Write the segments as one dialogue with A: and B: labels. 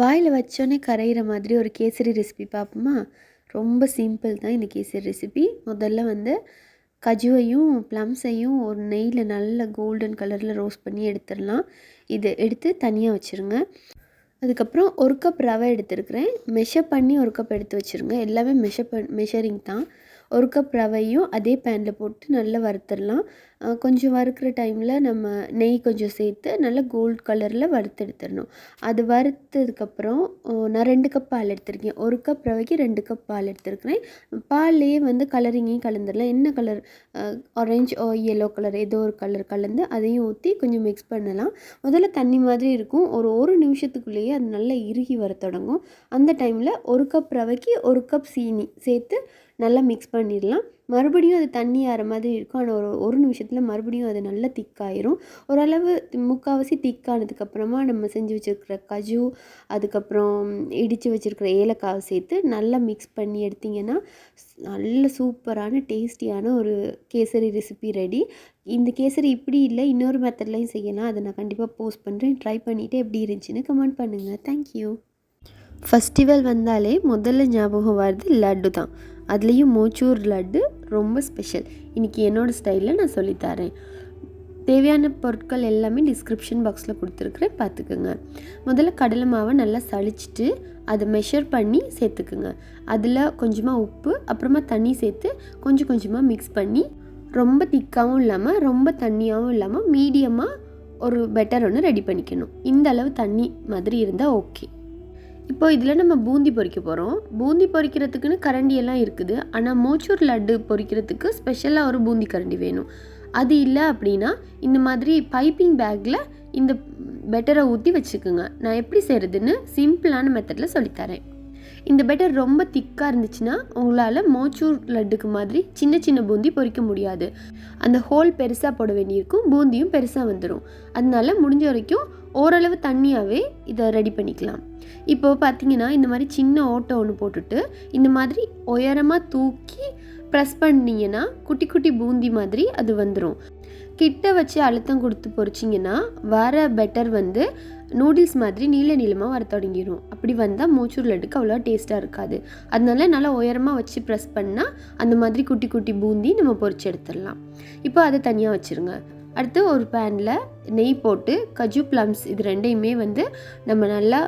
A: வாயில் வச்சோன்னே கரையிற மாதிரி ஒரு கேசரி ரெசிபி பார்ப்போமா? ரொம்ப சிம்பிள் தான் இந்த கேசரி ரெசிபி. முதல்ல வந்து கஜுவையும் ப்ளம்ஸையும் ஒரு நெய்யில் நல்ல கோல்டன் கலரில் ரோஸ்ட் பண்ணி எடுத்துடலாம். இது எடுத்து தனியாக வச்சுருங்க. அதுக்கப்புறம் 1 கப் ரவை எடுத்துருக்கிறேன். மெஷர் பண்ணி 1 கப் எடுத்து வச்சுருங்க. எல்லாமே மெஷரிங் தான். 1 கப் ரவையும் அதே பேனில் போட்டு நல்லா வறுத்துடலாம். கொஞ்சம் வறுக்கிற டைமில் நம்ம நெய் கொஞ்சம் சேர்த்து நல்லா கோல்ட் கலரில் வறுத்து எடுத்துடணும். அது வறுத்ததுக்கப்புறம் நான் 2 கப் பால் எடுத்திருக்கேன். 1 கப் ரவைக்கு 2 கப் பால் எடுத்துருக்கிறேன். பால்லையே வந்து கலரிங்கையும் கலந்துடலாம். என்ன கலர் ஆரஞ்ச் எல்லோ கலர் ஏதோ ஒரு கலர் கலந்து அதையும் ஊற்றி கொஞ்சம் மிக்ஸ் பண்ணலாம். முதல்ல தண்ணி மாதிரி இருக்கும். ஒரு நிமிஷத்துக்குள்ளேயே அது நல்லா இறுகி வர தொடங்கும். அந்த டைமில் 1 கப் ரவைக்கு 1 கப் சீனி சேர்த்து நல்லா மிக்ஸ் பண்ணிடலாம். மறுபடியும் அது தண்ணி ஆற மாதிரி இருக்கும். ஆனால் ஒரு நிமிஷத்தில் மறுபடியும் அது நல்லா திக்காயிரும். ஓரளவு முக்கால்வாசி திக்கானதுக்கப்புறமா நம்ம செஞ்சு வச்சுருக்கிற கஜு, அதுக்கப்புறம் இடித்து வச்சுருக்கிற ஏலக்காவை சேர்த்து நல்லா மிக்ஸ் பண்ணி எடுத்திங்கன்னா நல்ல சூப்பரான டேஸ்டியான ஒரு கேசரி ரெசிபி ரெடி. இந்த கேசரி இப்படி இல்லை, இன்னொரு மெத்தட்லையும் செய்யலாம். அதை நான் கண்டிப்பாக போஸ்ட் பண்ணுறேன். ட்ரை பண்ணிவிட்டு எப்படி இருந்துச்சுன்னு கமெண்ட் பண்ணுங்கள். தேங்க்யூ. ஃபெஸ்டிவல் வந்தாலே முதல்ல ஞாபகம் வர்றது லட்டு தான். அதுலேயும் மோச்சூர் லட்டு ரொம்ப ஸ்பெஷல். இன்றைக்கி என்னோடய ஸ்டைலில் நான் சொல்லித்தரேன். தேவையான பொருட்கள் எல்லாமே டிஸ்கிரிப்ஷன் பாக்ஸில் கொடுத்துருக்குறேன், பார்த்துக்குங்க. முதல்ல கடலை மாவை நல்லா சளிச்சிட்டு அதை மெஷர் பண்ணி சேர்த்துக்குங்க. அதில் கொஞ்சமாக உப்பு, அப்புறமா தண்ணி சேர்த்து கொஞ்சம் கொஞ்சமாக மிக்ஸ் பண்ணி ரொம்ப திக்காகவும் இல்லாமல் ரொம்ப தண்ணியாகவும் இல்லாமல் மீடியமாக ஒரு பெட்டர் ஒன்று ரெடி பண்ணிக்கணும். இந்த அளவு தண்ணி மாதிரி இருந்தால் ஓகே. இப்போ இதில் நம்ம பூந்தி பொரிக்க போகிறோம். பூந்தி பொரிக்கிறதுக்குன்னு கரண்டியெல்லாம் இருக்குது. ஆனால் மோச்சூர் லட்டு பொரிக்கிறதுக்கு ஸ்பெஷலாக ஒரு பூந்தி கரண்டி வேணும். அது இல்லை அப்படின்னா இந்த மாதிரி பைப்பிங் பேக்கில் இந்த பெட்டரை ஊற்றி வச்சுக்கோங்க. நான் எப்படி செய்கிறதுன்னு சிம்பிளான மெத்தடில் சொல்லித்தரேன். இந்த பெட்டர் ரொம்ப திக்காக இருந்துச்சுன்னா உங்களால் மோச்சூர் லட்டுக்கு மாதிரி சின்ன சின்ன பூந்தி பொரிக்க முடியாது. அந்த ஹோல் பெருசாக போட வேண்டியிருக்கும், பூந்தியும் பெருசாக வந்துடும். அதனால முடிஞ்ச வரைக்கும் ஓரளவு தண்ணியாகவே இதை ரெடி பண்ணிக்கலாம். இப்போது பார்த்தீங்கன்னா இந்த மாதிரி சின்ன ஓட்டை ஒன்று போட்டுட்டு இந்த மாதிரி உயரமாக தூக்கி ப்ரெஸ் பண்ணிங்கன்னா குட்டி குட்டி பூந்தி மாதிரி அது வந்துடும். கிட்ட வச்சு அழுத்தம் கொடுத்து பொரிச்சிங்கன்னா வர பெட்டர் வந்து நூடுல்ஸ் மாதிரி நீள நீளமாக வர தொடங்கிடும். அப்படி வந்தால் மோச்சூர் லட்டுக்கு அவ்வளோ டேஸ்ட்டாக இருக்காது. அதனால நல்லா உயரமாக வச்சு ப்ரெஸ் பண்ணால் அந்த மாதிரி குட்டி குட்டி பூந்தி நம்ம பொரிச்சு எடுத்துடலாம். இப்போ அதை தனியாக வச்சுருங்க. அடுத்து ஒரு பேனில் நெய் போட்டு கஜு ப்ளம்ஸ் இது ரெண்டையுமே வந்து நம்ம நல்லா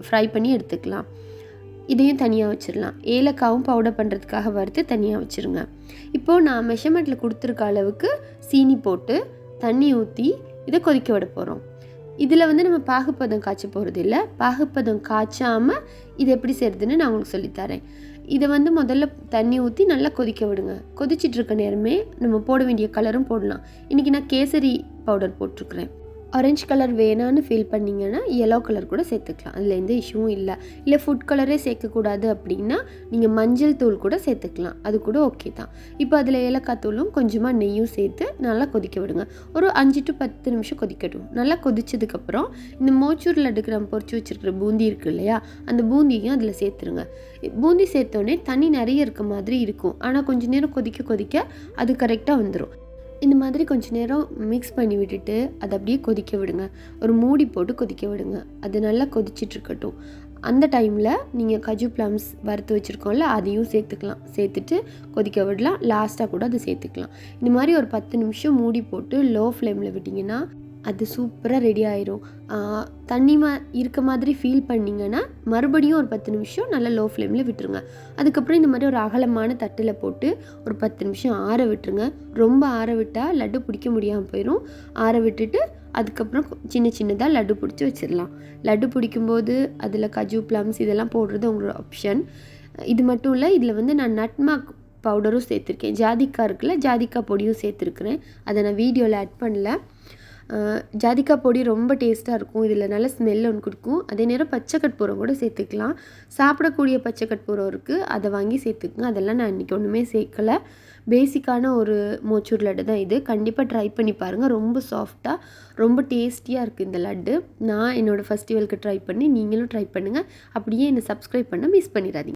A: ஃப்ரை பண்ணி எடுத்துக்கலாம். இதையும் தனியாக வச்சிடலாம். ஏலக்காவும் பவுடர் பண்ணுறதுக்காக வறுத்து தனியாக வச்சுருங்க. இப்போது நான் மெஷர்மெண்ட்டில் கொடுத்துருக்க அளவுக்கு சீனி போட்டு தண்ணி ஊற்றி இதை கொதிக்க விட போகிறோம். இதில் வந்து நம்ம பாகுப்பதம் காய்ச்ச போகிறது இல்லை. பாகுப்பதம் காய்ச்சாமல் இது எப்படி செய்கிறதுன்னு நான் உங்களுக்கு சொல்லித்தரேன். இதை வந்து முதல்ல தண்ணி ஊற்றி நல்லா கொதிக்க விடுங்க. கொதிச்சிட்ருக்க நேரமே நம்ம போட வேண்டிய கலரும் போடலாம். இன்றைக்கி நான் கேசரி பவுடர் போட்டிருக்கிறேன். ஆரஞ்சு கலர் வேணான்னு ஃபீல் பண்ணிங்கன்னா எல்லோ கலர் கூட சேர்த்துக்கலாம். அதில் எந்த இஷ்யூவும் இல்லை. இல்லை ஃபுட் கலரே சேர்க்கக்கூடாது அப்படின்னா நீங்கள் மஞ்சள் தூள் கூட சேர்த்துக்கலாம். அது கூட ஓகே தான். இப்போ அதில் ஏலக்காய் தூளும் கொஞ்சமாக நெய்யும் சேர்த்து நல்லா கொதிக்க விடுங்க. ஒரு 5 to 10 நிமிஷம் கொதிக்கட்டும். நல்லா கொதிச்சதுக்கப்புறம் இந்த மோச்சூர் லட்டுக்கு நம்ம பொரிச்சு வச்சுருக்கிற பூந்தி இருக்குது இல்லையா, அந்த பூந்தியும் அதில் சேர்த்துருங்க. பூந்தி சேர்த்தோடனே தண்ணி நிறைய இருக்க மாதிரி இருக்கும். ஆனால் கொஞ்சம் நேரம் கொதிக்க கொதிக்க அது கரெக்டாக வந்துடும். இந்த மாதிரி கொஞ்சம் நேரம் மிக்ஸ் பண்ணி விட்டுட்டு அதை அப்படியே கொதிக்க விடுங்க. ஒரு மூடி போட்டு கொதிக்க விடுங்க. அது நல்லா கொதிச்சிட்ருக்கட்டும். அந்த டைமில் நீங்கள் கஜு ப்ளம்ஸ் வறுத்து வச்சுருக்கோம்ல அதையும் சேர்த்துக்கலாம். சேர்த்துட்டு கொதிக்க விடலாம். லாஸ்ட்டாக கூட அதை சேர்த்துக்கலாம். இந்த மாதிரி ஒரு 10 நிமிஷம் மூடி போட்டு லோ ஃப்ளேமில் விட்டிங்கன்னா அது சூப்பராக ரெடி ஆயிரும். தண்ணி இருக்க மாதிரி ஃபீல் பண்ணிங்கன்னா மறுபடியும் ஒரு 10 நிமிஷம் நல்லா லோ ஃப்ளேமில் விட்டுருங்க. அதுக்கப்புறம் இந்த மாதிரி ஒரு அகலமான தட்டில் போட்டு ஒரு 10 நிமிஷம் ஆற விட்டுருங்க. ரொம்ப ஆற விட்டால் லட்டு பிடிக்க முடியாமல் போயிடும். ஆற விட்டுட்டு அதுக்கப்புறம் சின்ன சின்னதாக லட்டு பிடிச்சி வச்சிடலாம். லட்டு பிடிக்கும்போது அதில் கஜு ப்ளம்ஸ் இதெல்லாம் போடுறது உங்களோட ஆப்ஷன். இது மட்டும் இல்லை, இதில் வந்து நான் நட்மாக் பவுடரும் சேர்த்துருக்கேன். ஜாதிக்காய் இருக்குல்ல, ஜாதிக்காய் பொடியும் சேர்த்துருக்குறேன். அதை நான் வீடியோவில் ஆட் பண்ணல. ஜாதிக்காய் பொடி ரொம்ப டேஸ்ட்டாக இருக்கும். இதில் நல்ல ஸ்மெல் ஒன்று கொடுக்கும். அதே நேரம் பச்சை கற்பூரம் கூட சேர்த்துக்கலாம். சாப்பிடக்கூடிய பச்சை கற்பூரம் இருக்குது, அதை வாங்கி சேர்த்துக்குங்க. அதெல்லாம் நான் இன்றைக்கி ஒன்றுமே சேர்க்கலை. பேசிக்கான ஒரு மோச்சூர் லட்டு தான் இது. கண்டிப்பாக ட்ரை பண்ணி பாருங்கள். ரொம்ப சாஃப்டாக ரொம்ப டேஸ்டியாக இருக்குது இந்த லட்டு. நான் என்னோடய ஃபெஸ்டிவலுக்கு ட்ரை பண்ணி நீங்களும் ட்ரை பண்ணுங்கள். அப்படியே என்னை சப்ஸ்கிரைப் பண்ண மிஸ் பண்ணிடாதீங்க.